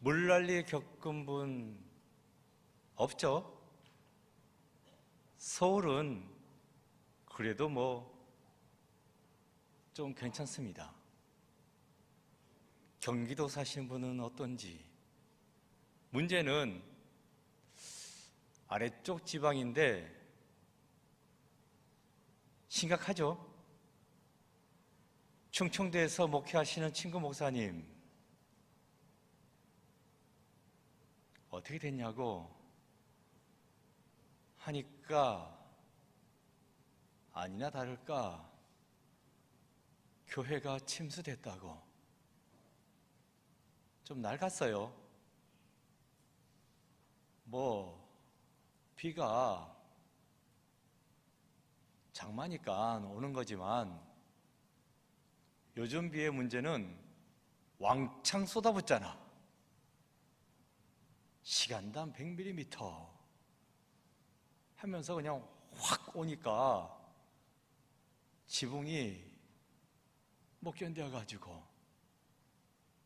물난리 겪은 분 없죠? 서울은 그래도 좀 괜찮습니다. 경기도 사시는 분은 어떤지. 문제는 아래쪽 지방인데 심각하죠? 충청도에서 목회하시는 친구 목사님, 어떻게 됐냐고 하니까 아니나 다를까 교회가 침수됐다고. 좀 낡았어요. 비가 장마니까 오는 거지만 요즘 비의 문제는 왕창 쏟아붓잖아. 시간당 100mm 하면서 그냥 확 오니까 지붕이 못 견뎌가지고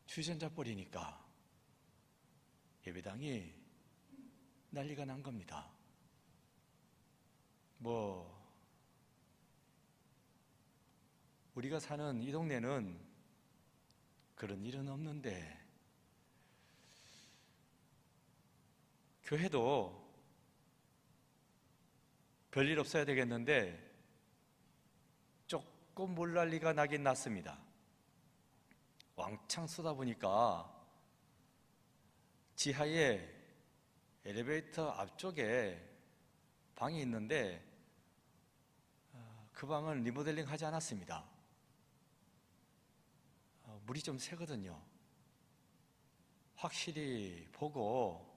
주전자 버리니까 예배당이 난리가 난 겁니다. 우리가 사는 이 동네는 그런 일은 없는데 교회도 별일 없어야 되겠는데 조금 물난리가 나긴 났습니다. 왕창 쏟아 보니까 지하에 엘리베이터 앞쪽에 방이 있는데 그 방은 리모델링 하지 않았습니다. 물이 좀 새거든요. 확실히 보고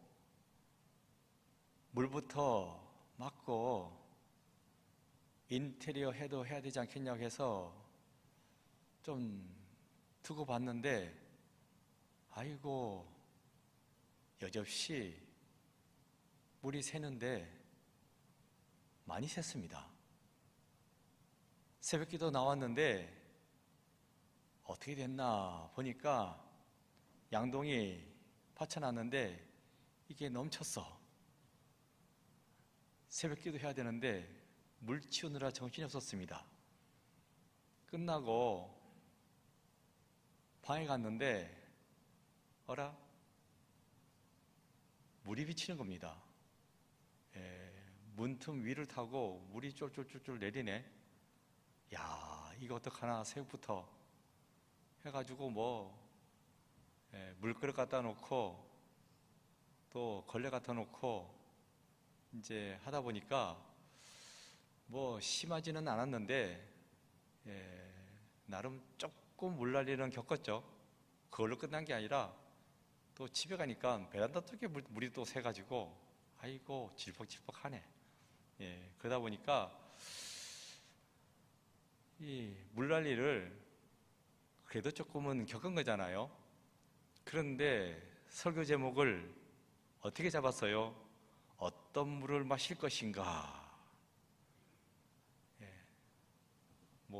물부터 막고 인테리어 해도 해야 되지 않겠냐고 해서 좀 두고 봤는데 아이고 여접시 물이 새는데 많이 샜습니다. 새벽기도 나왔는데 어떻게 됐나 보니까 양동이 받쳐놨는데 이게 넘쳤어. 새벽기도 해야 되는데 물 치우느라 정신이 없었습니다. 끝나고 방에 갔는데 어라? 물이 비치는 겁니다. 문틈 위를 타고 물이 쫄쫄쫄쫄 내리네. 야, 이거 어떡하나 새벽부터 해가지고 물그릇 갖다 놓고 또 걸레 갖다 놓고 이제 하다 보니까 심하지는 않았는데 나름 조금 물난리는 겪었죠. 그걸로 끝난 게 아니라 또 집에 가니까 베란다 쪽에 물이 또 새가지고 아이고 질퍽질퍽하네. 그러다 보니까 이 물난리를 그래도 조금은 겪은 거잖아요. 그런데 설교 제목을 어떻게 잡았어요? 어떤 물을 마실 것인가?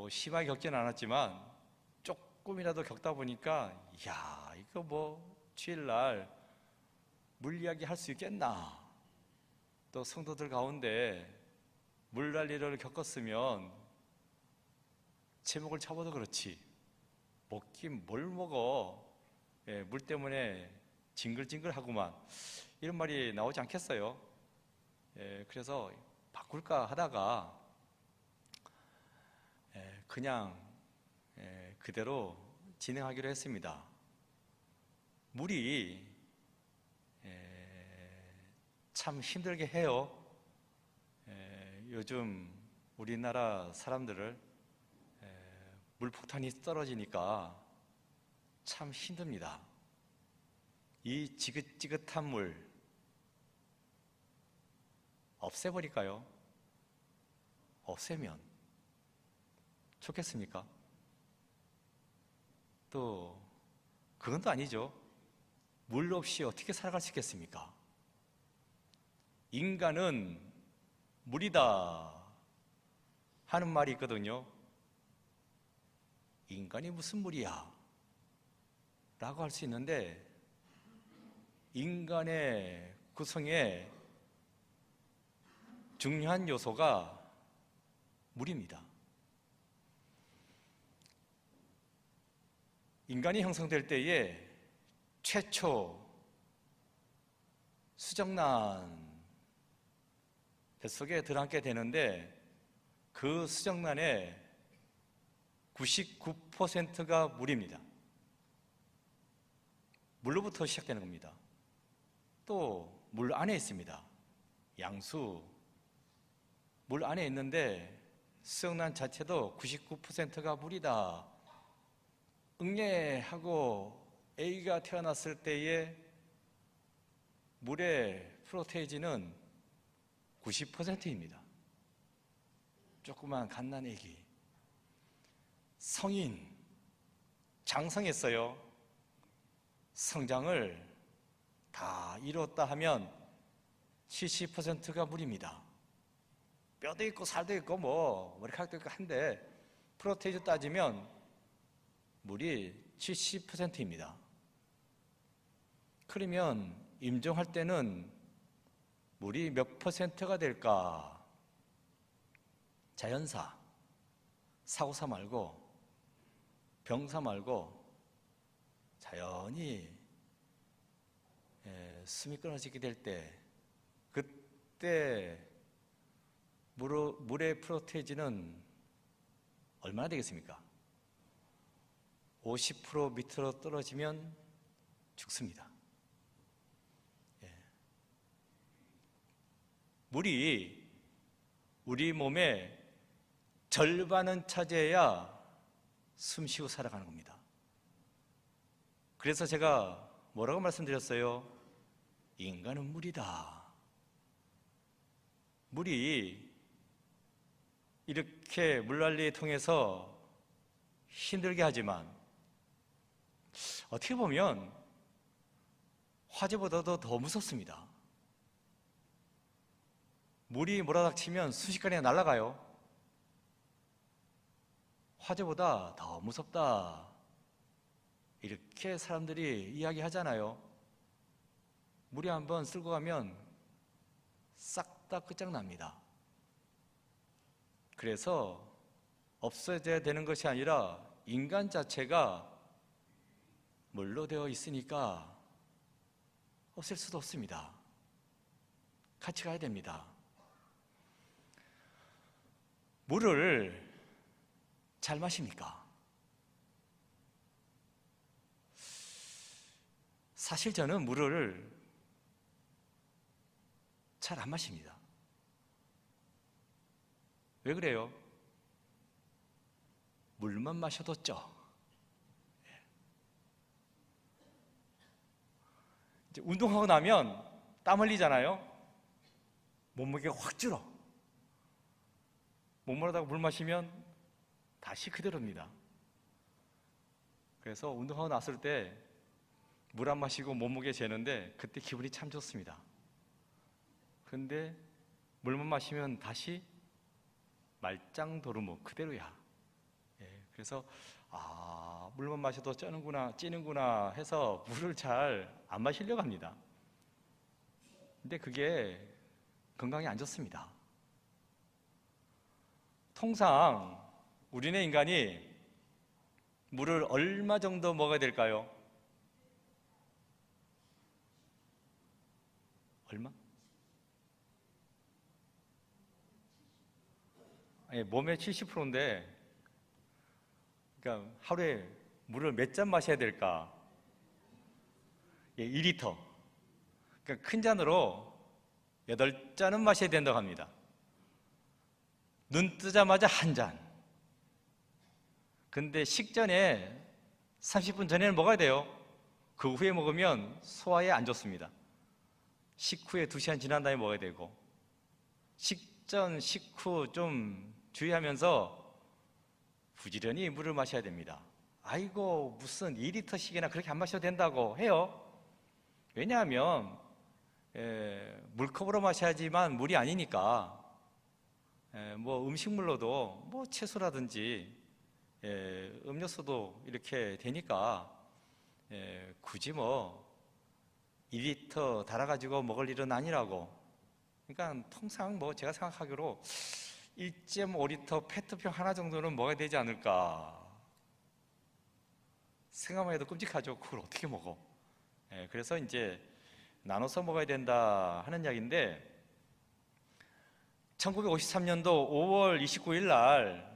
심하게 겪지는 않았지만 조금이라도 겪다 보니까 이야, 이거 주일날 물 이야기 할 수 있겠나? 또 성도들 가운데 물난리를 겪었으면 제목을 잡아도 그렇지 먹긴 뭘 먹어. 물 때문에 징글징글하구만, 이런 말이 나오지 않겠어요? 그래서 바꿀까 하다가 그냥 그대로 진행하기로 했습니다. 물이 참 힘들게 해요. 요즘 우리나라 사람들을 물폭탄이 떨어지니까 참 힘듭니다. 이 지긋지긋한 물 없애버릴까요? 없애면 좋겠습니까? 또 그건 또 아니죠. 물 없이 어떻게 살아갈 수 있겠습니까? 인간은 물이다 하는 말이 있거든요. 인간이 무슨 물이야? 라고 할 수 있는데 인간의 구성에 중요한 요소가 물입니다. 인간이 형성될 때에 최초 수정란 뱃속에 들어앉게 되는데 그 수정란의 99%가 물입니다. 물로부터 시작되는 겁니다. 또 물 안에 있습니다. 양수, 물 안에 있는데 수정란 자체도 99%가 물이다. 응애하고 A가 태어났을 때의 물의 프로테이지는 90%입니다. 조그만 갓난아기, 성인, 장성했어요. 성장을 다 이뤘다 하면 70%가 물입니다. 뼈도 있고 살도 있고 뭐 머리카락도 있고 한데 프로테이지 따지면 물이 70%입니다. 그러면 임종할 때는 물이 몇 %가 될까? 자연사, 사고사 말고 병사 말고 자연히 숨이 끊어지게 될 때, 그때 물의 프로테이지는 얼마나 되겠습니까? 50% 밑으로 떨어지면 죽습니다. 물이 우리 몸의 절반은 차지해야 숨 쉬고 살아가는 겁니다. 그래서 제가 뭐라고 말씀드렸어요? 인간은 물이다. 물이 이렇게 물난리를 통해서 힘들게 하지만 어떻게 보면 화재보다도 더 무섭습니다. 물이 몰아닥치면 순식간에 날아가요. 화재보다 더 무섭다, 이렇게 사람들이 이야기하잖아요. 물이 한번 쓸고 가면 싹 다 끝장납니다. 그래서 없어져야 되는 것이 아니라 인간 자체가 물로 되어 있으니까 없앨 수도 없습니다. 같이 가야 됩니다. 물을 잘 마십니까? 사실 저는 물을 잘 안 마십니다. 왜 그래요? 물만 마셔도 쪄. 이제 운동하고 나면 땀 흘리잖아요. 몸무게가 확 줄어. 몸무게다가 물 마시면 다시 그대로입니다. 그래서 운동하고 났을 때 물 안 마시고 몸무게 재는데 그때 기분이 참 좋습니다. 근데 물만 마시면 다시 말짱도루묵 그대로야. 그래서 물만 마셔도 찌는구나 해서 물을 잘 안 마시려고 합니다. 근데 그게 건강에 안 좋습니다. 통상 우리네 인간이 물을 얼마 정도 먹어야 될까요? 얼마? 몸의 70%인데, 그러니까 하루에 물을 몇 잔 마셔야 될까? 2리터. 그러니까 큰 잔으로 8잔은 마셔야 된다고 합니다. 눈 뜨자마자 한 잔. 근데 식전에 30분 전에는 먹어야 돼요. 그 후에 먹으면 소화에 안 좋습니다. 식후에 2시간 지난 다음에 먹어야 되고, 식전, 식후 좀 주의하면서 부지런히 물을 마셔야 됩니다. 아이고 무슨 2리터씩이나 그렇게 안 마셔도 된다고 해요. 왜냐하면 물컵으로 마셔야지만 물이 아니니까. 뭐 음식물로도 뭐 채소라든지 음료수도 이렇게 되니까 굳이 뭐 2리터 달아가지고 먹을 일은 아니라고. 그러니까 통상 뭐 제가 생각하기로 1.5리터 페트병 하나 정도는 먹어야 되지 않을까. 생각만 해도 끔찍하죠. 그걸 어떻게 먹어? 그래서 이제 나눠서 먹어야 된다 하는 이야기인데, 1953년도 5월 29일 날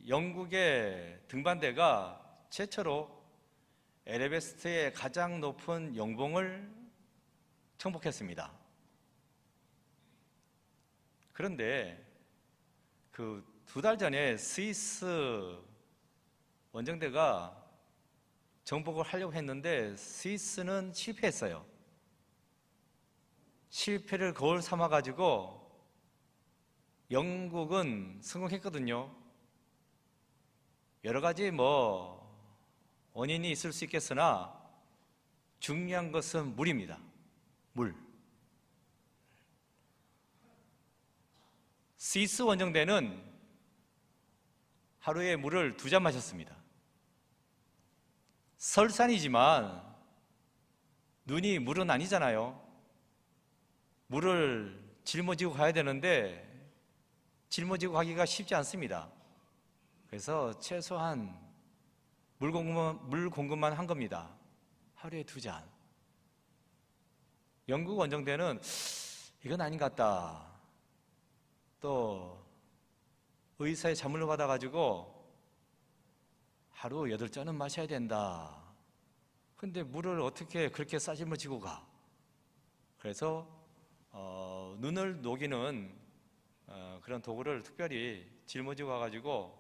영국의 등반대가 최초로 에베레스트의 가장 높은 영봉을 정복했습니다. 그런데 그 2달 전에 스위스 원정대가 정복을 하려고 했는데 스위스는 실패했어요. 실패를 거울 삼아가지고 영국은 성공했거든요. 여러 가지 원인이 있을 수 있겠으나 중요한 것은 물입니다. 물. 스위스 원정대는 하루에 물을 2잔 마셨습니다. 설산이지만 눈이 물은 아니잖아요. 물을 짊어지고 가야 되는데 짊어지고 가기가 쉽지 않습니다. 그래서 최소한 물 공급만 한 겁니다. 하루에 2잔. 영국 원정대는 이건 아닌 것 같다. 또 의사의 자문을 받아가지고 하루 8잔은 마셔야 된다. 근데 물을 어떻게 그렇게 싸질머지고 가? 그래서 눈을 녹이는 그런 도구를 특별히 짊어지고 가가지고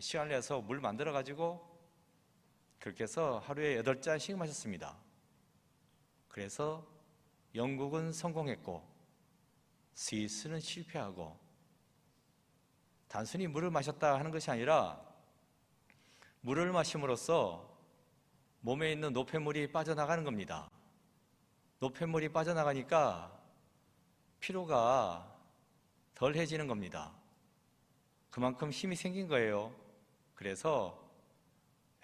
시간을 내서 물 만들어가지고 그렇게 해서 하루에 8잔씩 마셨습니다. 그래서 영국은 성공했고 스위스는 실패하고, 단순히 물을 마셨다 하는 것이 아니라 물을 마심으로써 몸에 있는 노폐물이 빠져나가는 겁니다. 노폐물이 빠져나가니까 피로가 덜해지는 겁니다. 그만큼 힘이 생긴 거예요. 그래서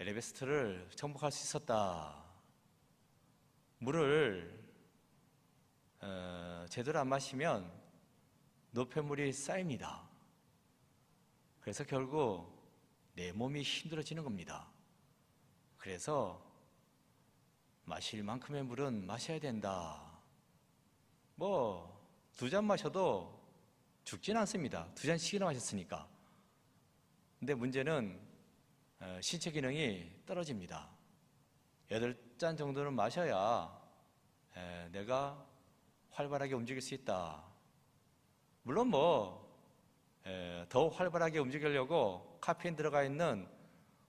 에베레스트를 정복할 수 있었다. 물을 제대로 안 마시면 노폐물이 쌓입니다. 그래서 결국 내 몸이 힘들어지는 겁니다. 그래서 마실 만큼의 물은 마셔야 된다. 2잔 마셔도 죽지는 않습니다. 2잔씩이나 마셨으니까. 근데 문제는 신체 기능이 떨어집니다. 8잔 정도는 마셔야 내가 활발하게 움직일 수 있다. 물론 더 활발하게 움직이려고 카페인 들어가 있는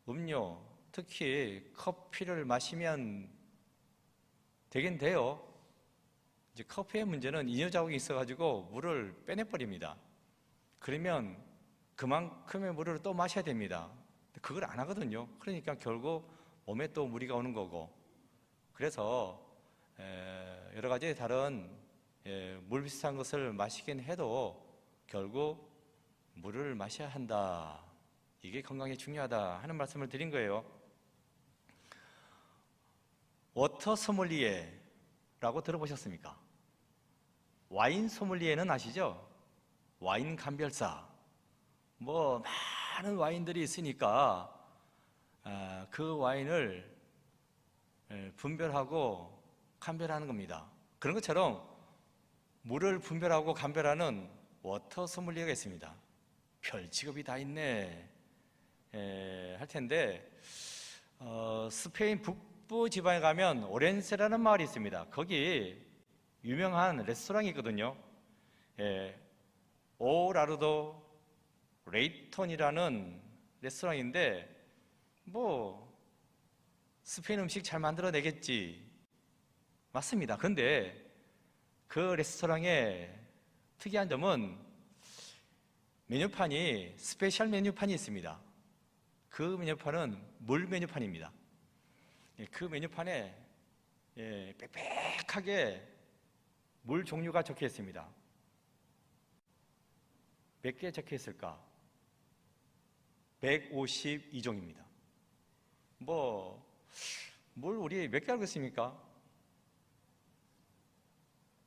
음료, 특히 커피를 마시면 되긴 돼요. 이제 커피의 문제는 이뇨 자국이 있어가지고 물을 빼내버립니다. 그러면 그만큼의 물을 또 마셔야 됩니다. 그걸 안 하거든요. 그러니까 결국 몸에 또 무리가 오는 거고. 그래서 여러 가지 다른 물 비슷한 것을 마시긴 해도 결국 물을 마셔야 한다. 이게 건강에 중요하다 하는 말씀을 드린 거예요. 워터 소믈리에라고 들어보셨습니까? 와인 소믈리에는 아시죠? 와인 감별사. 많은 와인들이 있으니까 그 와인을 분별하고 감별하는 겁니다. 그런 것처럼 물을 분별하고 감별하는 워터 소믈리에가 있습니다. 별 직업이 다 있네 할 텐데, 스페인 북부 지방에 가면 오렌세라는 마을이 있습니다. 거기 유명한 레스토랑이 있거든요. 오라르도 레이톤이라는 레스토랑인데, 스페인 음식 잘 만들어내겠지. 맞습니다. 그런데 그 레스토랑의 특이한 점은 메뉴판이 스페셜 메뉴판이 있습니다. 그 메뉴판은 물 메뉴판입니다. 그 메뉴판에 빽빽하게 물 종류가 적혀 있습니다. 몇 개 적혀 있을까? 152종입니다. 물 우리 몇 개 알고 있습니까?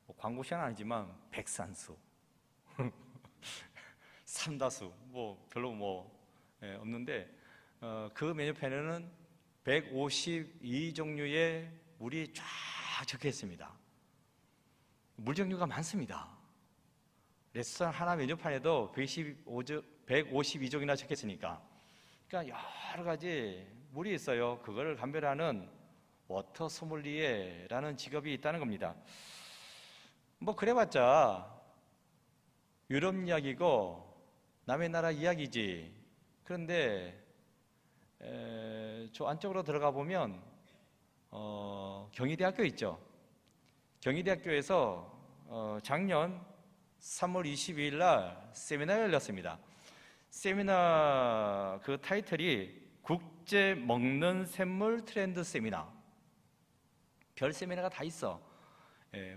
뭐 광고 시간 아니지만 백산수, 삼다수 뭐 별로 없는데 그 메뉴판에는 152종류의 물이 쫙 적혀 있습니다. 물 종류가 많습니다. 레스토랑 하나 메뉴판에도 152종이나 적혀 있으니까, 그러니까 여러 가지 물이 있어요. 그걸 감별하는 워터 소믈리에라는 직업이 있다는 겁니다. 뭐 그래봤자 유럽 이야기고 남의 나라 이야기지. 그런데 저 안쪽으로 들어가 보면 경희대학교 있죠. 경희대학교에서 작년 3월 22일 날 세미나가 열렸습니다. 세미나 그 타이틀이 국제 먹는 샘물 트렌드 세미나. 별 세미나가 다 있어.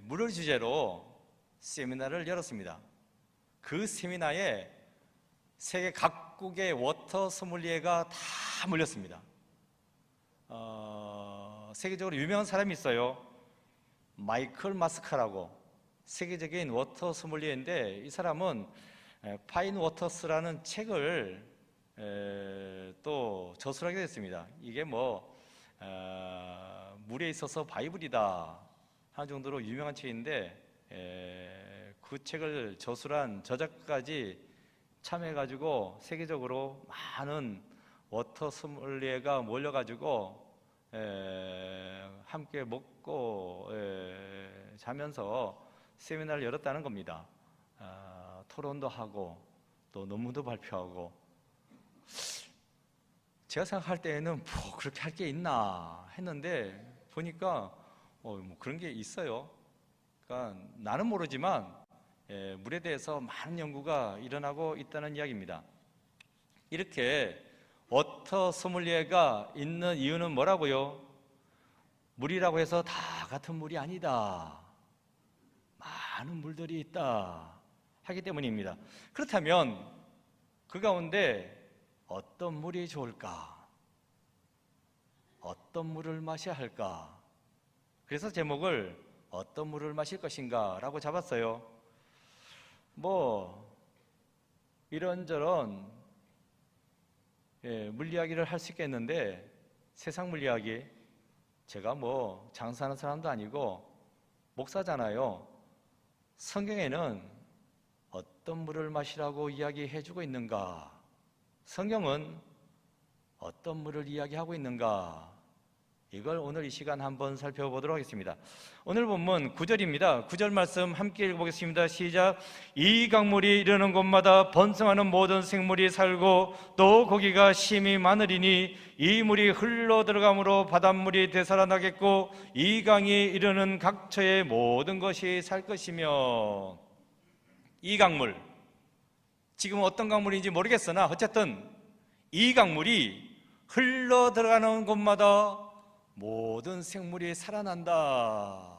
물을 주제로 세미나를 열었습니다. 그 세미나에 세계 각국의 워터 소믈리에가 다 몰렸습니다. 세계적으로 유명한 사람이 있어요. 마이클 마스카라고, 세계적인 워터 소믈리에인데, 이 사람은 파인 워터스라는 책을 또 저술하게 됐습니다. 이게 물에 있어서 바이블이다 하는 정도로 유명한 책인데, 그 책을 저술한 저자까지 참여해가지고 세계적으로 많은 워터 소믈리에가 몰려가지고 함께 먹고 자면서 세미나를 열었다는 겁니다. 토론도 하고 또 논문도 발표하고. 제가 생각할 때에는 뭐 그렇게 할 게 있나 했는데 보니까 뭐 그런 게 있어요. 그러니까 나는 모르지만 물에 대해서 많은 연구가 일어나고 있다는 이야기입니다. 이렇게 워터 소믈리에가 있는 이유는 뭐라고요? 물이라고 해서 다 같은 물이 아니다. 많은 물들이 있다 하기 때문입니다. 그렇다면 그 가운데 어떤 물이 좋을까? 어떤 물을 마셔야 할까? 그래서 제목을 어떤 물을 마실 것인가 라고 잡았어요. 이런저런 물 이야기를 할 수 있겠는데, 세상 물 이야기, 제가 장사하는 사람도 아니고 목사잖아요. 성경에는 어떤 물을 마시라고 이야기해주고 있는가? 성경은 어떤 물을 이야기하고 있는가? 이걸 오늘 이 시간 한번 살펴보도록 하겠습니다. 오늘 본문 9절입니다. 9절 말씀 함께 읽어보겠습니다. 시작. 이 강물이 이르는 곳마다 번성하는 모든 생물이 살고 또 고기가 심히 많으리니 이 물이 흘러 들어감으로 바닷물이 되살아나겠고 이 강이 이르는 각처의 모든 것이 살 것이며. 이 강물, 지금 어떤 강물인지 모르겠으나 어쨌든 이 강물이 흘러 들어가는 곳마다 모든 생물이 살아난다.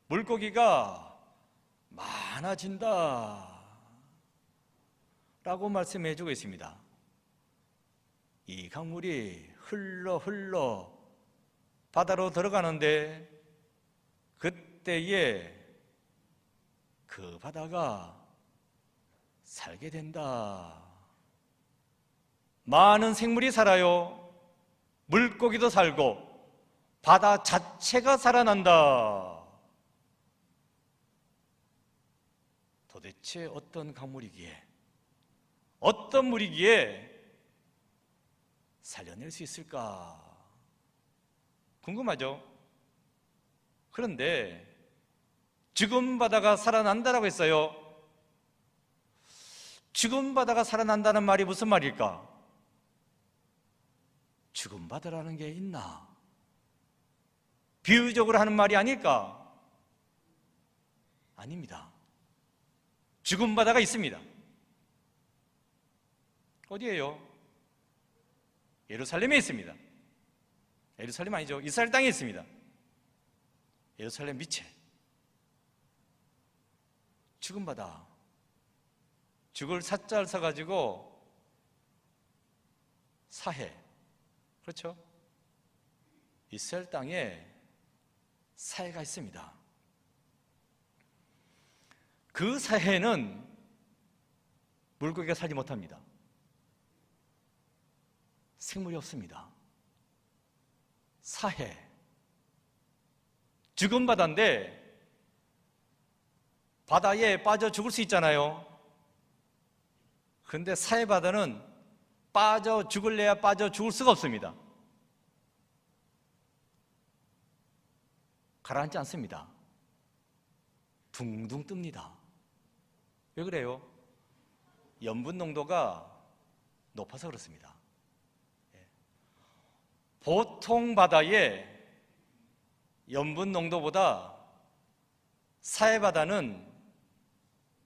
물고기가 많아진다 라고 말씀해 주고 있습니다. 이 강물이 흘러 바다로 들어가는데 그때에 그 바다가 살게 된다. 많은 생물이 살아요. 물고기도 살고 바다 자체가 살아난다. 도대체 어떤 강물이기에, 어떤 물이기에 살려낼 수 있을까? 궁금하죠? 그런데 죽은 바다가 살아난다라고 했어요. 죽은 바다가 살아난다는 말이 무슨 말일까? 죽은 바다라는 게 있나? 비유적으로 하는 말이 아닐까? 아닙니다. 죽은 바다가 있습니다. 어디예요? 예루살렘에 있습니다. 예루살렘 아니죠. 이스라엘 땅에 있습니다. 예루살렘 밑에 죽은 바다. 죽을 사자를 써가지고 사해. 그렇죠? 이스라엘 땅에 사해가 있습니다. 그 사해에는 물고기가 살지 못합니다. 생물이 없습니다. 사해, 죽은 바다인데 바다에 빠져 죽을 수 있잖아요. 그런데 사해 바다는 빠져 죽을래야 빠져 죽을 수가 없습니다. 가라앉지 않습니다. 둥둥 뜹니다. 왜 그래요? 염분 농도가 높아서 그렇습니다. 보통 바다의 염분 농도보다 사해 바다는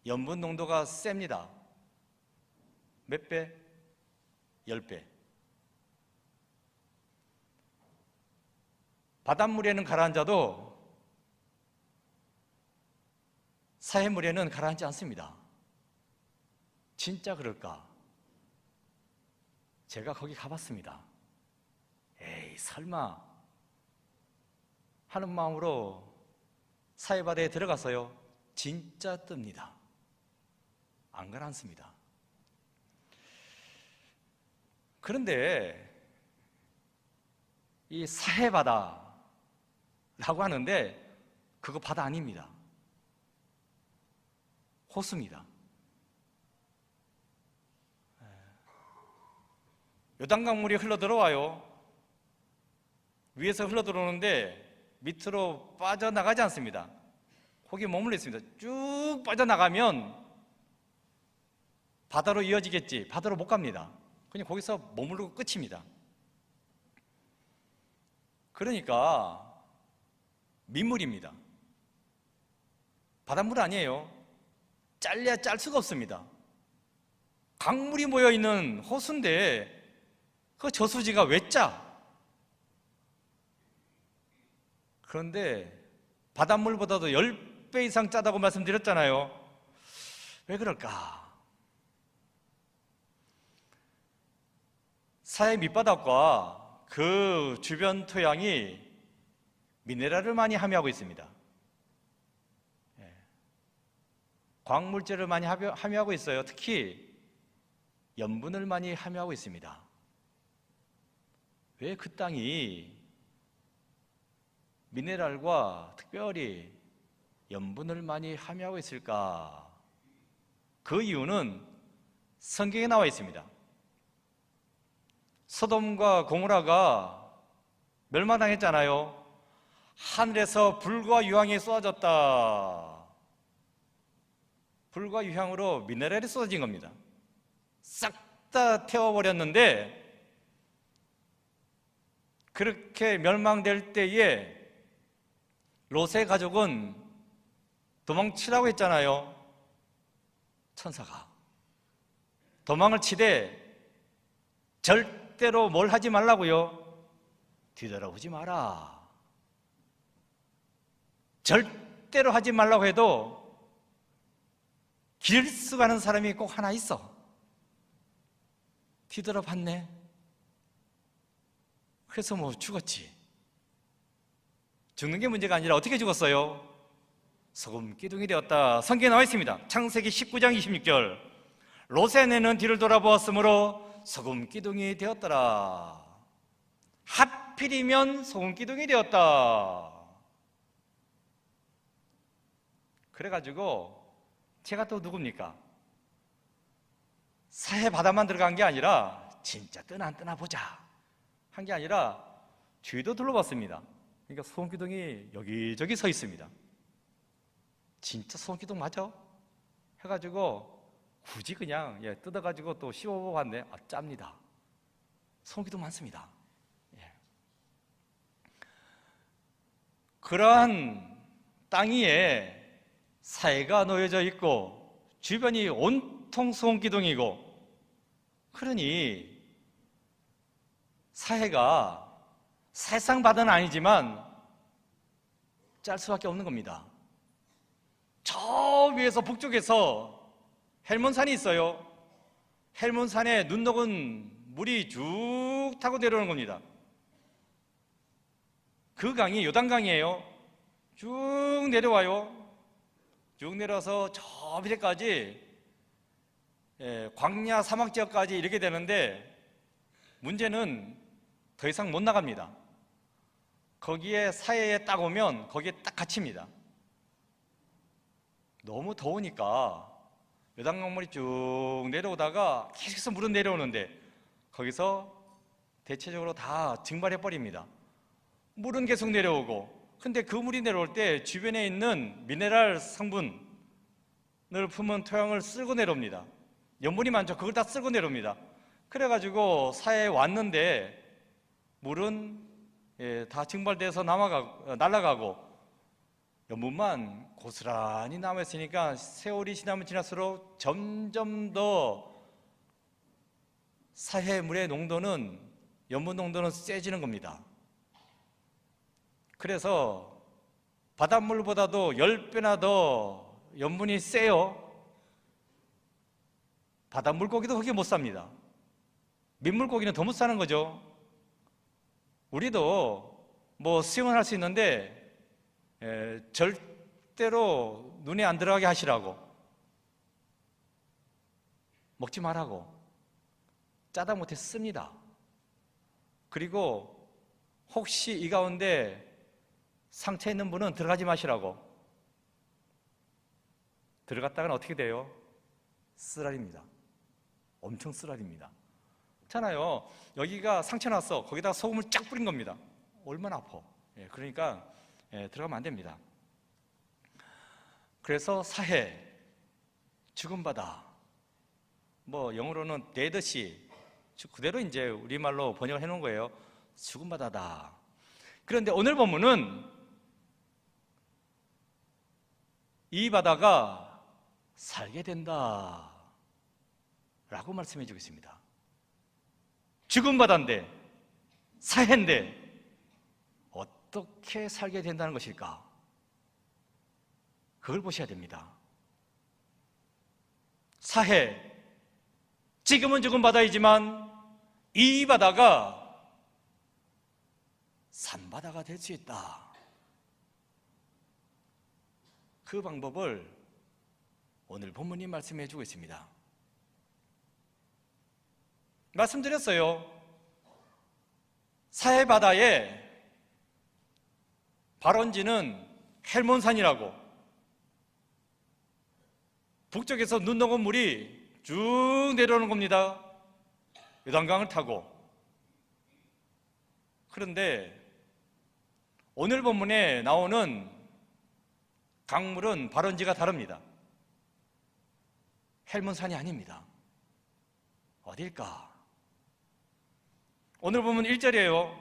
염분 농도가 셉니다. 몇 배? 10배. 바닷물에는 가라앉아도 사해물에는 가라앉지 않습니다. 진짜 그럴까? 제가 거기 가봤습니다. 에이, 설마 하는 마음으로 사해바다에 들어가서요, 진짜 뜹니다. 안 가라앉습니다. 그런데 이 사해바다라고 하는데 그거 바다 아닙니다. 호수입니다. 요단강물이 흘러들어와요. 위에서 흘러들어오는데 밑으로 빠져나가지 않습니다. 거기에 머물러 있습니다. 쭉 빠져나가면 바다로 이어지겠지. 바다로 못 갑니다. 그냥 거기서 머무르고 끝입니다. 그러니까 민물입니다. 바닷물 아니에요. 잘래야 짤 수가 없습니다. 강물이 모여있는 호수인데 그 저수지가 왜 짜? 그런데 바닷물보다도 10배 이상 짜다고 말씀드렸잖아요. 왜 그럴까? 사해 밑바닥과 그 주변 토양이 미네랄을 많이 함유하고 있습니다. 광물질을 많이 함유하고 있어요. 특히 염분을 많이 함유하고 있습니다. 왜 그 땅이 미네랄과 특별히 염분을 많이 함유하고 있을까? 그 이유는 성경에 나와 있습니다. 소돔과 고모라가 멸망당했잖아요. 하늘에서 불과 유황이 쏟아졌다. 불과 유황으로 미네랄이 쏟아진 겁니다. 싹 다 태워버렸는데 그렇게 멸망될 때에 롯의 가족은 도망치라고 했잖아요. 천사가 도망을 치되 절대로 뭘 하지 말라고요? 뒤돌아보지 마라. 절대로 하지 말라고 해도 길수가는 사람이 꼭 하나 있어. 뒤돌아봤네. 그래서 뭐 죽었지. 죽는 게 문제가 아니라 어떻게 죽었어요? 소금 기둥이 되었다. 성경에 나와 있습니다. 창세기 19장 26절. 롯의 아내는 뒤를 돌아보았으므로 소금 기둥이 되었더라. 하필이면 소금 기둥이 되었다. 그래가지고 제가 또 누굽니까? 사해 바다만 들어간 게 아니라 진짜 뜨나 안 뜨나 보자 한 게 아니라 뒤도 둘러봤습니다. 그러니까 소금기둥이 여기저기 서 있습니다. 진짜 소금기둥 맞아? 해가지고 굳이 그냥 뜯어가지고 또 씹어보고 왔네. 아, 짭니다. 소금기둥 많습니다. 그러한 땅 위에 사해가 놓여져 있고 주변이 온통 소금기둥이고, 그러니 사해가 사해상 바다는 아니지만 짤 수밖에 없는 겁니다. 저 위에서 북쪽에서 헬몬산이 있어요. 헬몬산에 눈 녹은 물이 쭉 타고 내려오는 겁니다. 그 강이 요단강이에요. 쭉 내려와요. 쭉 내려와서 저 밑에까지, 광야 사막 지역까지 이렇게 되는데, 문제는 더 이상 못 나갑니다. 거기에 사해에 딱 오면 거기에 딱 갇힙니다. 너무 더우니까 요단강물이 쭉 내려오다가 계속해서 물은 내려오는데 거기서 대체적으로 다 증발해 버립니다. 물은 계속 내려오고, 근데 그 물이 내려올 때 주변에 있는 미네랄 성분을 품은 토양을 쓸고 내려옵니다. 염분이 많죠. 그걸 다 쓸고 내려옵니다. 그래가지고 사해에 왔는데 물은 다 증발돼서 날아가고 염분만 고스란히 남아있으니까 세월이 지나면 지날수록 점점 더 사해 물의 농도는, 염분 농도는 세지는 겁니다. 그래서 바닷물보다도 10배나 더 염분이 세요. 바닷물고기도 거기에 못 삽니다. 민물고기는 더 못 사는 거죠. 우리도 뭐 수영은 할 수 있는데 절대로 눈에 안 들어가게 하시라고, 먹지 말라고, 짜다 못해 씁니다. 그리고 혹시 이 가운데 상처 있는 분은 들어가지 마시라고. 들어갔다가는 어떻게 돼요? 쓰라립니다. 엄청 쓰라립니다.잖아요. 여기가 상처 났어. 거기다 소금을 쫙 뿌린 겁니다. 얼마나 아파. 그러니까 들어가면 안 됩니다. 그래서 사해, 죽은 바다, 뭐 영어로는 dead sea, 그대로 이제 우리말로 번역을 해놓은 거예요. 죽은 바다다. 그런데 오늘 본문은 이 바다가 살게 된다 라고 말씀해 주고 있습니다. 죽은 바다인데, 사해인데 어떻게 살게 된다는 것일까? 그걸 보셔야 됩니다. 사해, 지금은 죽은 바다이지만 이 바다가 산바다가 될 수 있다. 그 방법을 오늘 본문이 말씀해 주고 있습니다. 말씀드렸어요. 사해 바다의 발원지는 헬몬산이라고, 북쪽에서 눈 녹은 물이 쭉 내려오는 겁니다. 요단강을 타고. 그런데 오늘 본문에 나오는 강물은 발원지가 다릅니다. 헬몬산이 아닙니다. 어딜까? 오늘 보면 1절이에요.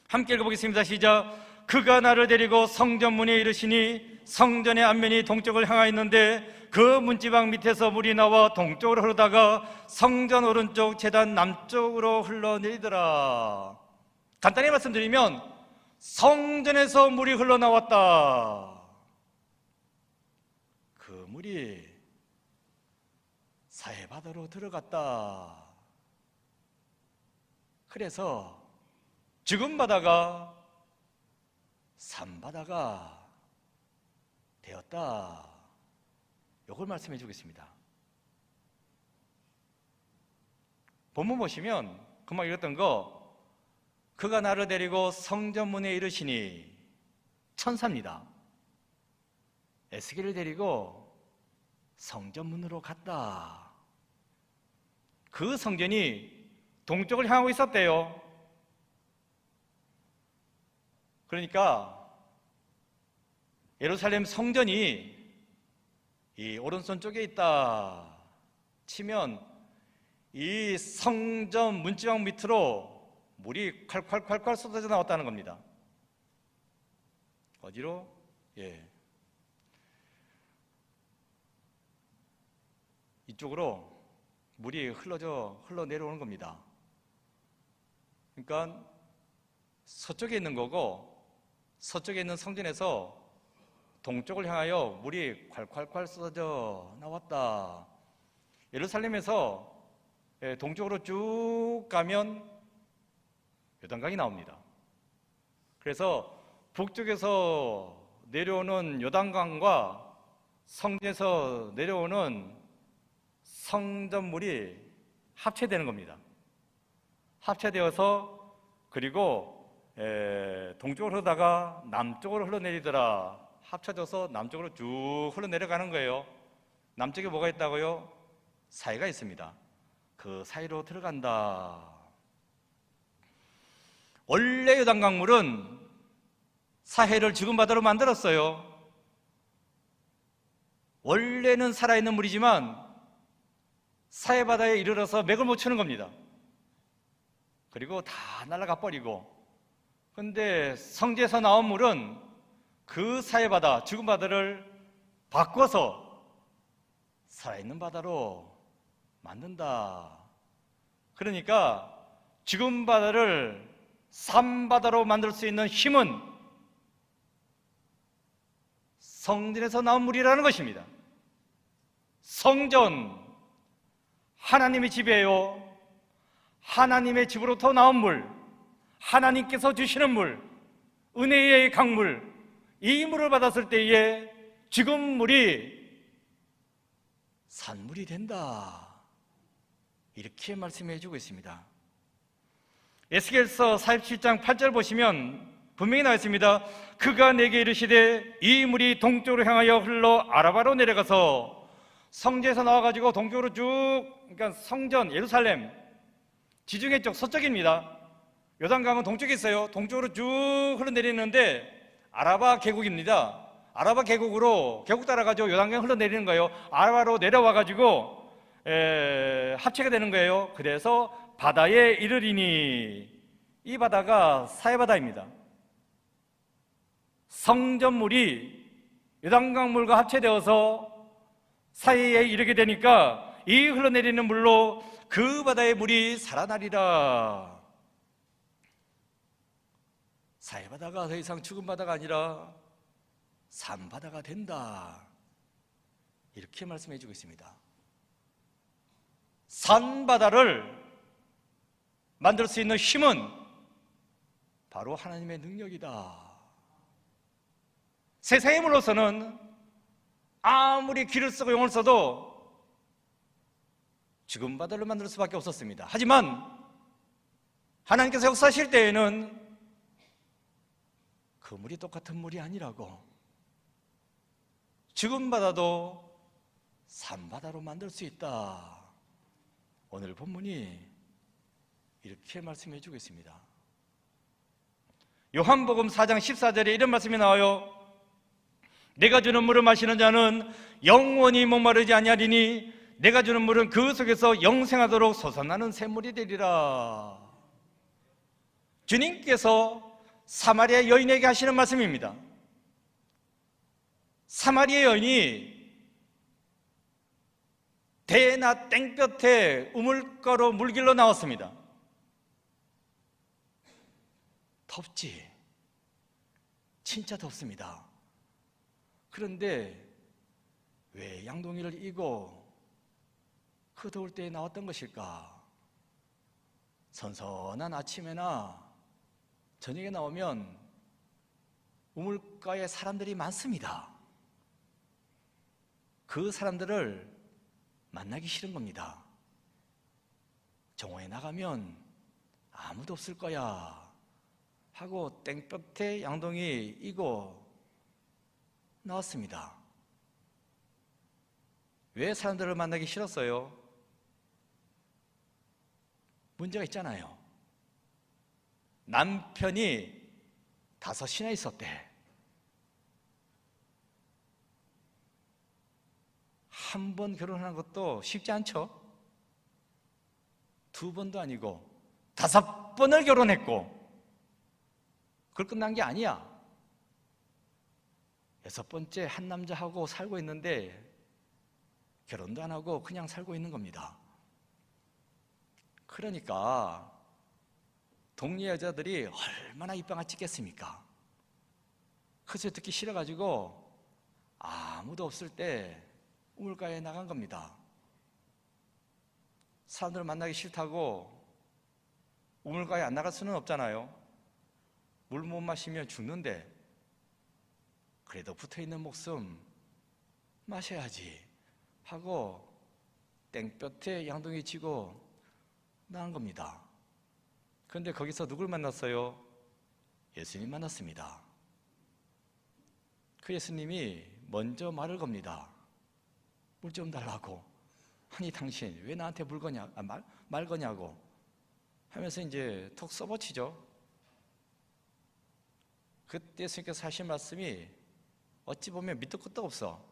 함께 읽어보겠습니다. 시작. 그가 나를 데리고 성전문에 이르시니 성전의 앞면이 동쪽을 향하였는데 그 문지방 밑에서 물이 나와 동쪽으로 흐르다가 성전 오른쪽 제단 남쪽으로 흘러내리더라. 간단히 말씀드리면 성전에서 물이 흘러나왔다. 그 물이 사해바다로 들어갔다. 그래서 죽은 바다가 산바다가 되었다. 이걸 말씀해 주겠습니다. 본문 보시면 금방 읽었던 거, 그가 나를 데리고 성전문에 이르시니, 천사입니다. 에스겔을 데리고 성전문으로 갔다. 그 성전이 동쪽을 향하고 있었대요. 그러니까 예루살렘 성전이 이 오른손 쪽에 있다 치면 이 성전 문지방 밑으로 물이 콸콸콸콸 쏟아져 나왔다는 겁니다. 어디로? 이쪽으로 물이 흘러 내려오는 겁니다. 그러니까 서쪽에 있는 거고, 서쪽에 있는 성전에서 동쪽을 향하여 물이 콸콸콸 쏟아져 나왔다. 예루살렘에서 동쪽으로 쭉 가면 요단강이 나옵니다. 그래서 북쪽에서 내려오는 요단강과 성전에서 내려오는 성전물이 합체되는 겁니다. 합체되어서 그리고 동쪽으로 흐르다가 남쪽으로 흘러내리더라. 합쳐져서 남쪽으로 쭉 흘러내려가는 거예요. 남쪽에 뭐가 있다고요? 사해가 있습니다. 그 사이로 들어간다. 원래 요단강물은 사해를 죽은 바다로 만들었어요. 원래는 살아있는 물이지만 사해 바다에 이르러서 맥을 못 추는 겁니다. 그리고 다 날아가 버리고, 근데 성지에서 나온 물은 그 사해 바다, 죽은 바다를 바꿔서 살아있는 바다로 만든다. 그러니까 죽은 바다를 산바다로 만들 수 있는 힘은 성전에서 나온 물이라는 것입니다. 성전, 하나님의 집이에요. 하나님의 집으로부터 나온 물, 하나님께서 주시는 물, 은혜의 강물, 이 물을 받았을 때에 죽은 물이 산물이 된다. 이렇게 말씀해 주고 있습니다. 에스겔서 47장 8절 보시면 분명히 나와 있습니다. 그가 내게 이르시되 이 물이 동쪽으로 향하여 흘러 아라바로 내려가서 성지에서 나와가지고 동쪽으로 쭉, 그러니까 성전 예루살렘 지중해 쪽 서쪽입니다. 요단강은 동쪽에 있어요. 동쪽으로 쭉 흘러내리는데 아라바 계곡입니다. 아라바 계곡으로 계곡 따라가지고 요단강 흘러내리는 거예요. 아라바로 내려와가지고 합체가 되는 거예요. 그래서 바다에 이르리니, 이 바다가 사해바다입니다. 성전물이 요단강물과 합체되어서 사해에 이르게 되니까 이 흘러내리는 물로 그 바다의 물이 살아나리라. 사해바다가 더 이상 죽은 바다가 아니라 산바다가 된다. 이렇게 말씀해 주고 있습니다. 산바다를 만들 수 있는 힘은 바로 하나님의 능력이다. 세상의 물로서는 아무리 기를 쓰고 용을 써도 죽은 바다를 만들 수밖에 없었습니다. 하지만 하나님께서 역사하실 때에는 그 물이 똑같은 물이 아니라고, 죽은 바다도 산바다로 만들 수 있다. 오늘 본문이 이렇게 말씀해 주고 있습니다. 요한복음 4장 14절에 이런 말씀이 나와요. 내가 주는 물을 마시는 자는 영원히 목마르지 아니하리니 내가 주는 물은 그 속에서 영생하도록 솟아나는 샘물이 되리라. 주님께서 사마리아 여인에게 하시는 말씀입니다. 사마리아 여인이 대나 땡볕에 우물가로 물길로 나왔습니다. 덥지? 진짜 덥습니다. 그런데 왜 양동이를 이고 그 더울 때에 나왔던 것일까? 선선한 아침에나 저녁에 나오면 우물가에 사람들이 많습니다. 그 사람들을 만나기 싫은 겁니다. 정오에 나가면 아무도 없을 거야 하고 땡볕에 양동이 이고 나왔습니다. 왜 사람들을 만나기 싫었어요? 문제가 있잖아요. 남편이 5이나 있었대. 한 번 결혼하는 것도 쉽지 않죠? 2번도 아니고 5번을 결혼했고, 그걸 끝난 게 아니야. 6번째 한 남자하고 살고 있는데 결혼도 안 하고 그냥 살고 있는 겁니다. 그러니까 동네 여자들이 얼마나 입방아 찍겠습니까? 그 소리 듣기 싫어가지고 아무도 없을 때 우물가에 나간 겁니다. 사람들을 만나기 싫다고 우물가에 안 나갈 수는 없잖아요. 물 못 마시면 죽는데 그래도 붙어있는 목숨 마셔야지 하고 땡볕에 양동이 치고 나간 겁니다. 그런데 거기서 누굴 만났어요? 예수님 만났습니다. 그 예수님이 먼저 말을 겁니다. 물 좀 달라고. 아니 당신 왜 나한테 말 거냐고 하면서 이제 톡 써붙이죠. 그때 예수님께서 하신 말씀이 어찌 보면 밑도 끝도 없어.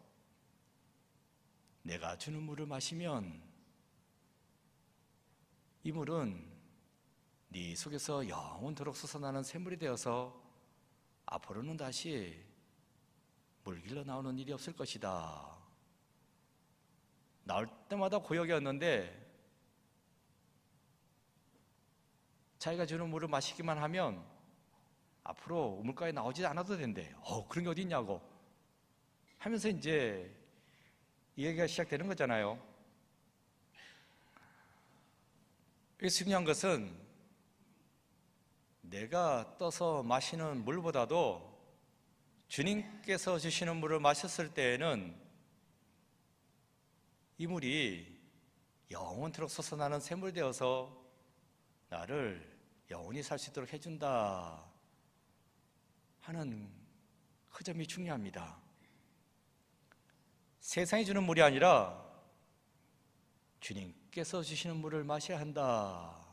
내가 주는 물을 마시면 이 물은 네 속에서 영원토록 솟아나는 샘물이 되어서 앞으로는 다시 물길로 나오는 일이 없을 것이다. 나올 때마다 고역이었는데 자기가 주는 물을 마시기만 하면 앞으로 우물가에 나오지 않아도 된대. 그런 게 어디 있냐고 하면서 이제 이 얘기가 시작되는 거잖아요. 이게 중요한 것은 내가 떠서 마시는 물보다도 주님께서 주시는 물을 마셨을 때에는 이 물이 영원토록 솟아나는 샘물이 되어서 나를 영원히 살 수 있도록 해준다 하는 그 점이 중요합니다. 세상이 주는 물이 아니라 주님께서 주시는 물을 마셔야 한다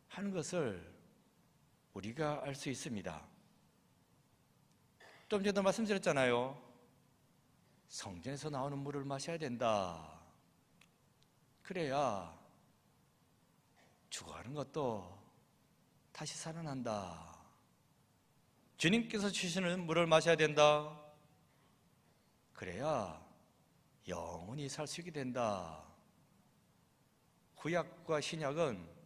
하는 것을 우리가 알 수 있습니다. 좀 전에도 말씀드렸잖아요. 성전에서 나오는 물을 마셔야 된다. 그래야 죽어가는 것도 다시 살아난다. 주님께서 주시는 물을 마셔야 된다. 그래야 영원히 살 수 있게 된다. 구약과 신약은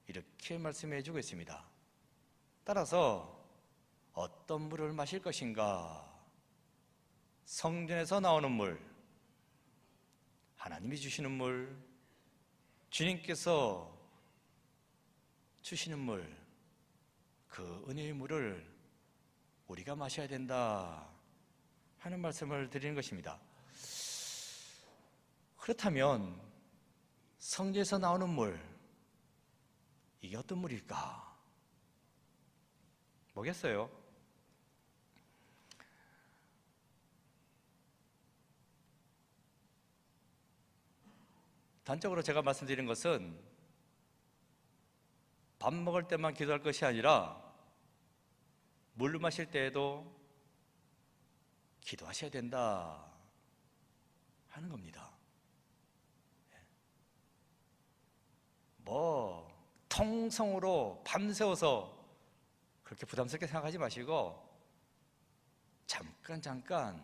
이렇게 말씀해 주고 있습니다. 따라서 어떤 물을 마실 것인가? 성전에서 나오는 물, 하나님이 주시는 물, 주님께서 주시는 물, 그 은혜의 물을 우리가 마셔야 된다 하는 말씀을 드리는 것입니다. 그렇다면 성전에서 나오는 물, 이게 어떤 물일까? 뭐겠어요? 단적으로 제가 말씀드린 것은 밥 먹을 때만 기도할 것이 아니라 물 마실 때에도 기도하셔야 된다 하는 겁니다. 통성으로 밤새워서 그렇게 부담스럽게 생각하지 마시고 잠깐이라도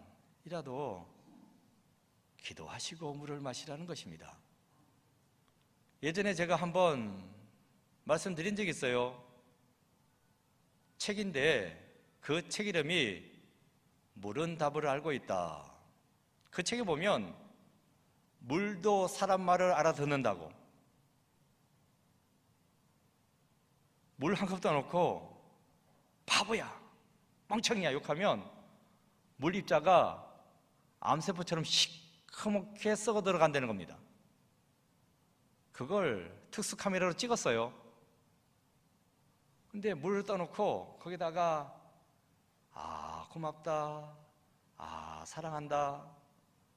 기도하시고 물을 마시라는 것입니다. 예전에 제가 한번 말씀드린 적이 있어요. 책인데 그 책 이름이 물은 답을 알고 있다. 그 책에 보면 물도 사람 말을 알아듣는다고. 물 한 컵도 안 넣고 바보야, 멍청이야 욕하면 물 입자가 암세포처럼 시커멓게 썩어 들어간다는 겁니다. 그걸 특수 카메라로 찍었어요. 근데 물을 떠놓고 거기다가 고맙다, 사랑한다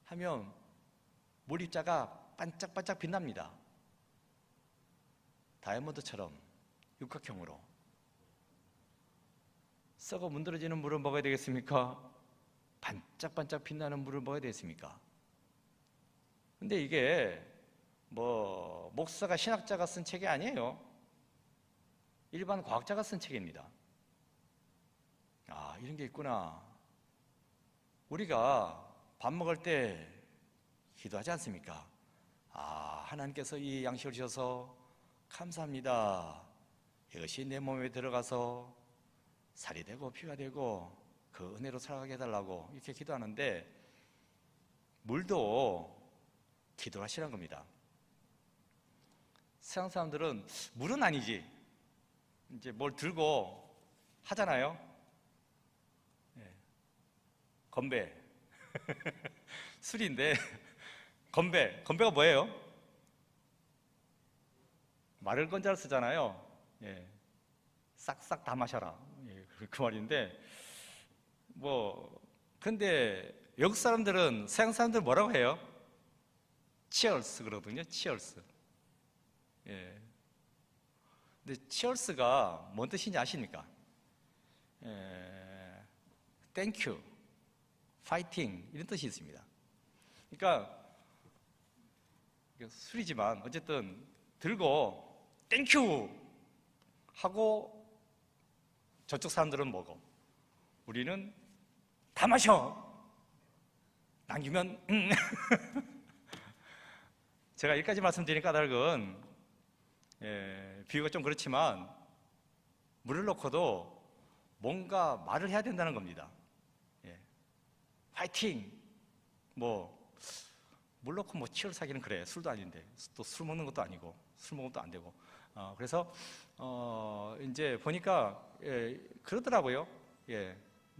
하면 물 입자가 반짝반짝 빛납니다. 다이아몬드처럼 육각형으로. 썩어 문드러지는 물을 먹어야 되겠습니까? 반짝반짝 빛나는 물을 먹어야 되겠습니까? 근데 이게 목사가 신학자가 쓴 책이 아니에요. 일반 과학자가 쓴 책입니다. 이런 게 있구나. 우리가 밥 먹을 때 기도하지 않습니까? 하나님께서 이 양식을 주셔서 감사합니다. 이것이 내 몸에 들어가서 살이 되고 피가 되고 그 은혜로 살아가게 해달라고 이렇게 기도하는데 물도 기도하시라는 겁니다. 세상 사람들은 물은 아니지, 이제 뭘 들고 하잖아요. 예. 건배. 술인데, 건배가 뭐예요? 마를 건자를 쓰잖아요. 예. 싹싹 다 마셔라. 예. 그 말인데, 근데 외국 사람들은, 서양 사람들은 뭐라고 해요? 치얼스 그러거든요. 치얼스. 예. 근데 치얼스가 뭔 뜻인지 아십니까? 땡큐, 파이팅 이런 뜻이 있습니다. 그러니까 술이지만 어쨌든 들고 땡큐 하고 저쪽 사람들은 먹어. 우리는 다 마셔. 남기면 제가 여기까지 말씀드린 까닭은 비유가 좀 그렇지만 물을 놓고도 뭔가 말을 해야 된다는 겁니다. 파이팅! 물 놓고 치열 사기는 그래. 술도 아닌데. 또 술 먹는 것도 아니고, 술 먹으면 또 안 되고. 그래서, 이제 보니까, 그러더라고요.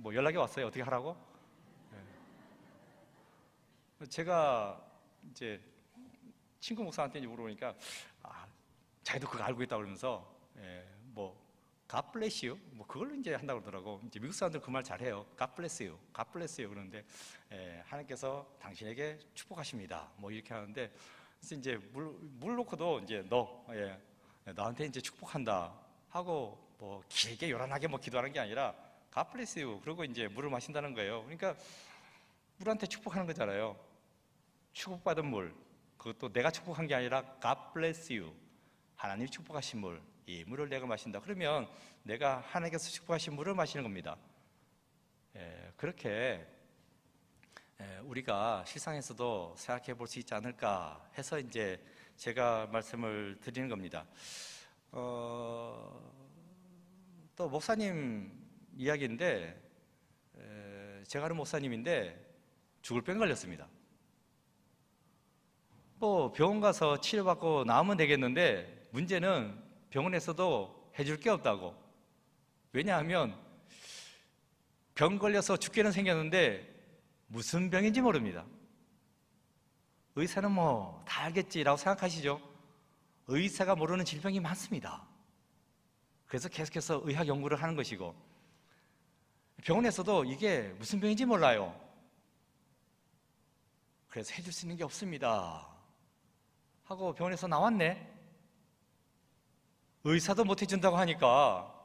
연락이 왔어요. 어떻게 하라고? 제가 이제 친구 목사한테 물어보니까, 자기도 그거 알고 있다고 그러면서, God bless you. 그걸로 이제 한다고 그러더라고. 이제 미국 사람들 그 말 잘해요. God bless you. God bless you. 그러는데, 하나님께서 당신에게 축복하십니다. 이렇게 하는데, 그래서 이제 물 놓고도 이제 나한테 이제 축복한다. 하고, 길게 요란하게 기도하는 게 아니라, God bless you. 그러고 이제 물을 마신다는 거예요. 그러니까, 물한테 축복하는 거잖아요. 축복받은 물. 그것도 내가 축복한 게 아니라, God bless you. 하나님이 축복하신 물. 이 물을 내가 마신다. 그러면 내가 하나님께서 축복하신 물을 마시는 겁니다. 그렇게 우리가 실상에서도 생각해 볼 수 있지 않을까 해서 이제 제가 말씀을 드리는 겁니다. 또 목사님 이야기인데, 제가 아는 목사님인데 죽을 병 걸렸습니다. 병원 가서 치료받고 나으면 되겠는데 문제는 병원에서도 해줄 게 없다고. 왜냐하면 병 걸려서 죽게는 생겼는데 무슨 병인지 모릅니다. 의사는 다 알겠지라고 생각하시죠? 의사가 모르는 질병이 많습니다. 그래서 계속해서 의학 연구를 하는 것이고, 병원에서도 이게 무슨 병인지 몰라요. 그래서 해줄 수 있는 게 없습니다 하고 병원에서 나왔네. 의사도 못 해준다고 하니까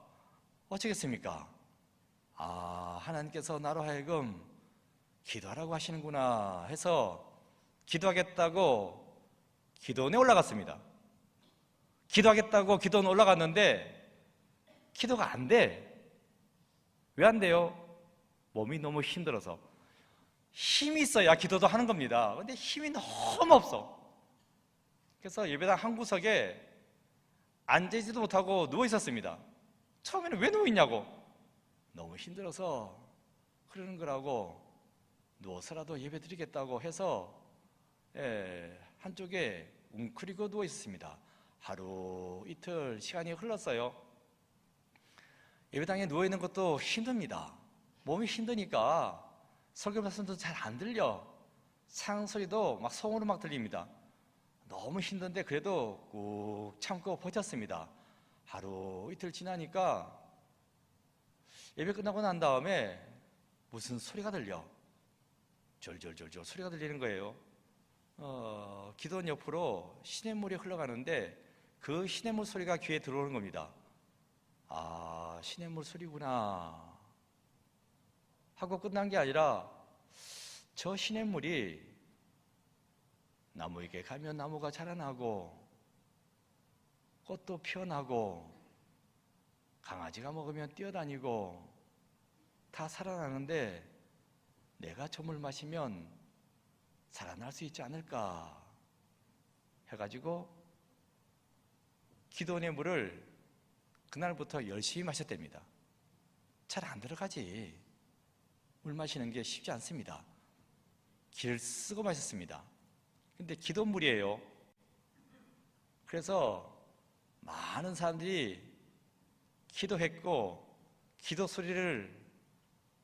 어쩌겠습니까? 하나님께서 나로 하여금 기도하라고 하시는구나 해서 기도하겠다고 기도원에 올라갔습니다. 기도하겠다고 기도원 올라갔는데 기도가 안 돼. 왜 안 돼요? 몸이 너무 힘들어서. 힘이 있어야 기도도 하는 겁니다. 근데 힘이 너무 없어. 그래서 예배당 한 구석에 앉아있지도 못하고 누워 있었습니다. 처음에는 왜 누워 있냐고. 너무 힘들어서 그러는 거라고. 누워서라도 예배 드리겠다고 해서 한쪽에 웅크리고 누워 있었습니다. 하루 이틀 시간이 흘렀어요. 예배당에 누워 있는 것도 힘듭니다. 몸이 힘드니까 설교 말씀도 잘 안 들려. 창소리도 소음으로 막 들립니다. 너무 힘든데 그래도 꾹 참고 버텼습니다. 하루 이틀 지나니까 예배 끝나고 난 다음에 무슨 소리가 들려. 졸졸졸졸 소리가 들리는 거예요. 기도원 옆으로 시냇물이 흘러가는데 그 시냇물 소리가 귀에 들어오는 겁니다. 시냇물 소리구나 하고 끝난 게 아니라 저 시냇물이 나무에게 가면 나무가 자라나고 꽃도 피어나고 강아지가 먹으면 뛰어다니고 다 살아나는데 내가 저 물 마시면 살아날 수 있지 않을까 해가지고 기도원의 물을 그날부터 열심히 마셨답니다. 잘 안 들어가지. 물 마시는 게 쉽지 않습니다. 기를 쓰고 마셨습니다. 근데 기도물이에요. 그래서 많은 사람들이 기도했고 기도 소리를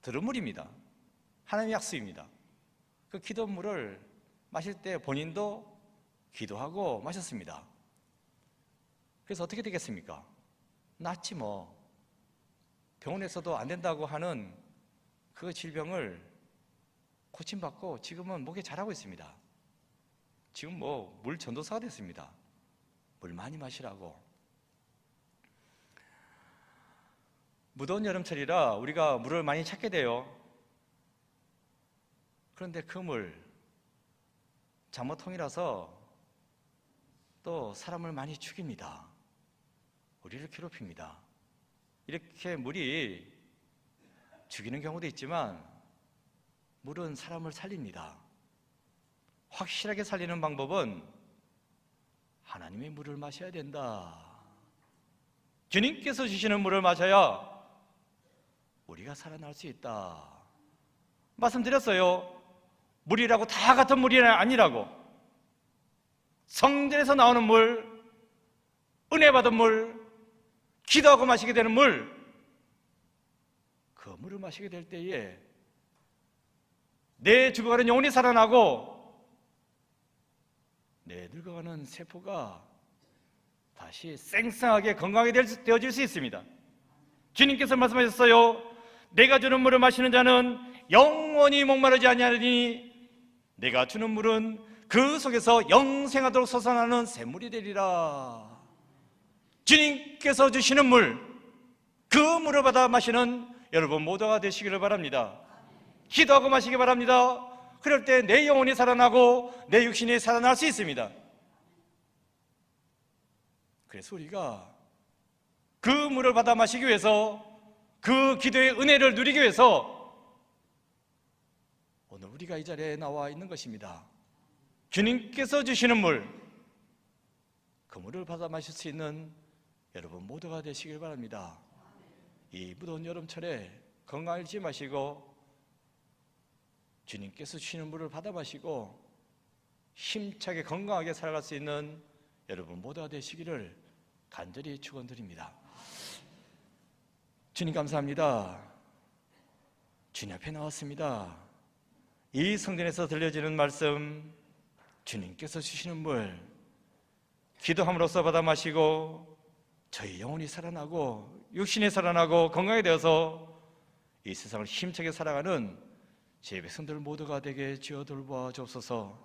들은 물입니다. 하나님의 약속입니다. 그 기도물을 마실 때 본인도 기도하고 마셨습니다. 그래서 어떻게 되겠습니까? 낫지 뭐. 병원에서도 안 된다고 하는 그 질병을 고침받고 지금은 목에 잘하고 있습니다. 지금 뭐 물 전도사가 됐습니다. 물 많이 마시라고. 무더운 여름철이라 우리가 물을 많이 찾게 돼요. 그런데 그 물, 장모통이라서 또 사람을 많이 죽입니다. 우리를 괴롭힙니다. 이렇게 물이 죽이는 경우도 있지만 물은 사람을 살립니다. 확실하게 살리는 방법은 하나님의 물을 마셔야 된다. 주님께서 주시는 물을 마셔야 우리가 살아날 수 있다. 말씀드렸어요. 물이라고 다 같은 물이 아니라고. 성전에서 나오는 물, 은혜 받은 물, 기도하고 마시게 되는 물, 그 물을 마시게 될 때에 내 죽어가는 영혼이 살아나고 내 늙어가는 세포가 다시 쌩쌩하게 건강하게 되어질 수 있습니다. 주님께서 말씀하셨어요. 내가 주는 물을 마시는 자는 영원히 목마르지 아니하리니 내가 주는 물은 그 속에서 영생하도록 솟아나는 샘물이 되리라. 주님께서 주시는 물, 그 물을 받아 마시는 여러분 모두가 되시기를 바랍니다. 기도하고 마시기 바랍니다. 그럴 때 내 영혼이 살아나고 내 육신이 살아날 수 있습니다. 그래서 우리가 그 물을 받아 마시기 위해서, 그 기도의 은혜를 누리기 위해서 오늘 우리가 이 자리에 나와 있는 것입니다. 주님께서 주시는 물, 그 물을 받아 마실 수 있는 여러분 모두가 되시길 바랍니다. 이 무더운 여름철에 건강 잃지 마시고 주님께서 주시는 물을 받아 마시고 힘차게 건강하게 살아갈 수 있는 여러분 모두가 되시기를 간절히 축원드립니다. 주님 감사합니다. 주님 앞에 나왔습니다. 이 성전에서 들려지는 말씀, 주님께서 주시는 물, 기도함으로써 받아 마시고 저희 영혼이 살아나고 육신이 살아나고 건강이 되어서 이 세상을 힘차게 살아가는 제 백성들 모두가 되게 주여 돌보아 주옵소서.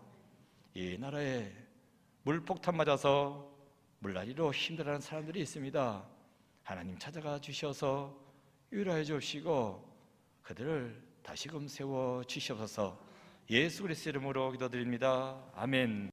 이 나라에 물폭탄 맞아서 물난리로 힘들어하는 사람들이 있습니다. 하나님 찾아가 주셔서 위로해 주시고 그들을 다시금 세워 주시옵소서. 예수 그리스도의 이름으로 기도드립니다. 아멘.